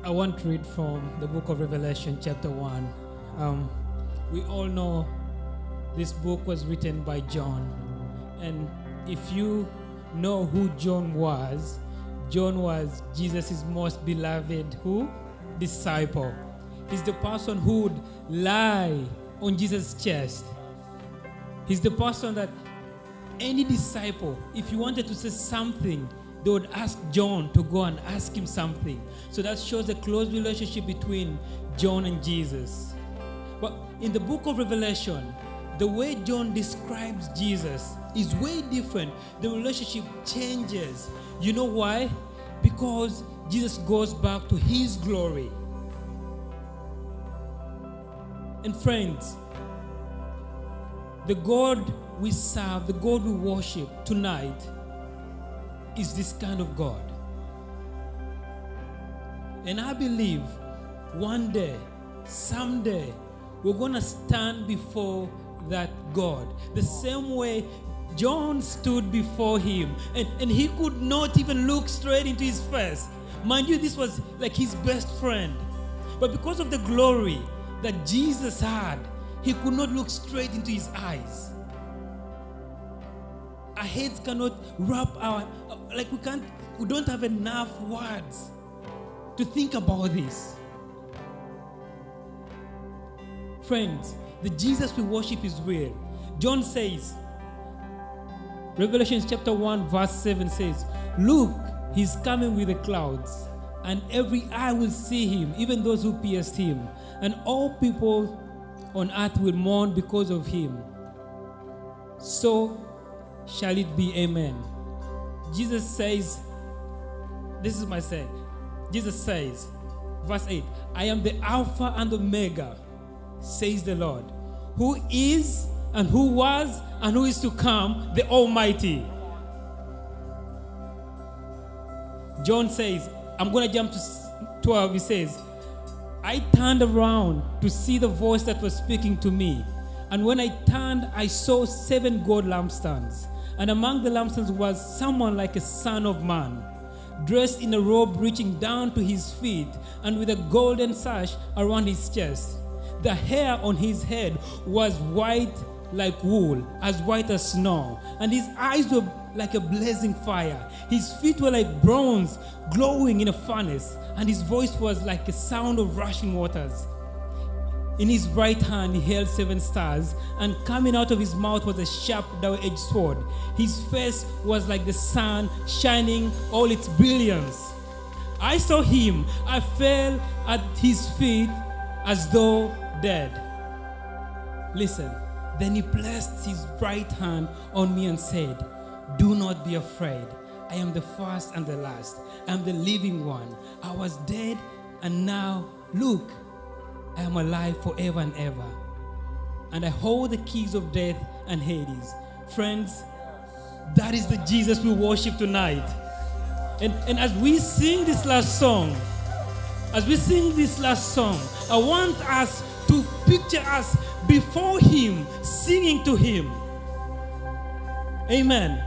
I want to read from the book of Revelation, chapter 1. We all know this book was written by John. And if you know who John was Jesus' most beloved disciple. He's the person who would lie on Jesus' chest. He's the person that any disciple, if you wanted to say something, they would ask John to go and ask him something. So that shows a close relationship between John and Jesus. But in the book of Revelation, the way John describes Jesus is way different. The relationship changes. You know why? Because Jesus goes back to his glory. And friends, the God we serve, the God we worship tonight is this kind of God. And I believe one day, someday, we're going to stand before that God. The same way John stood before him and he could not even look straight into his face. Mind you, this was like his best friend. But because of the glory that Jesus had, he could not look straight into his eyes. Our heads cannot wrap we don't have enough words to think about this. Friends, the Jesus we worship is real. John says, Revelation chapter 1 verse 7 says, "Look, he's coming with the clouds, and every eye will see him, even those who pierced him, and all people on earth will mourn because of him. So shall it be, amen." Jesus says, this is my saying. Jesus says, verse 8, "I am the Alpha and Omega, says the Lord, who is and who was and who is to come, the Almighty." John says, I'm going to jump to 12. He says, "I turned around to see the voice that was speaking to me. And when I turned, I saw 7 gold lampstands. And among the lampstands was someone like a son of man, dressed in a robe reaching down to his feet, and with a golden sash around his chest. The hair on his head was white like wool, as white as snow, and his eyes were like a blazing fire. His feet were like bronze glowing in a furnace, and his voice was like a sound of rushing waters. In his right hand he held 7 stars, and coming out of his mouth was a sharp double-edged sword. His face was like the sun shining all its brilliance. I saw him. I fell at his feet as though dead. Listen. Then he placed his right hand on me and said, 'Do not be afraid. I am the first and the last. I am the living one. I was dead, and now, look, I am alive forever and ever. And I hold the keys of death and Hades.'" Friends, that is the Jesus we worship tonight. And as we sing this last song, I want us to picture us before him, singing to him. Amen.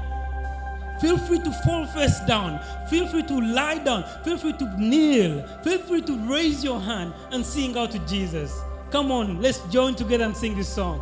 Feel free to fall face down. Feel free to lie down. Feel free to kneel. Feel free to raise your hand and sing out to Jesus. Come on, let's join together and sing this song.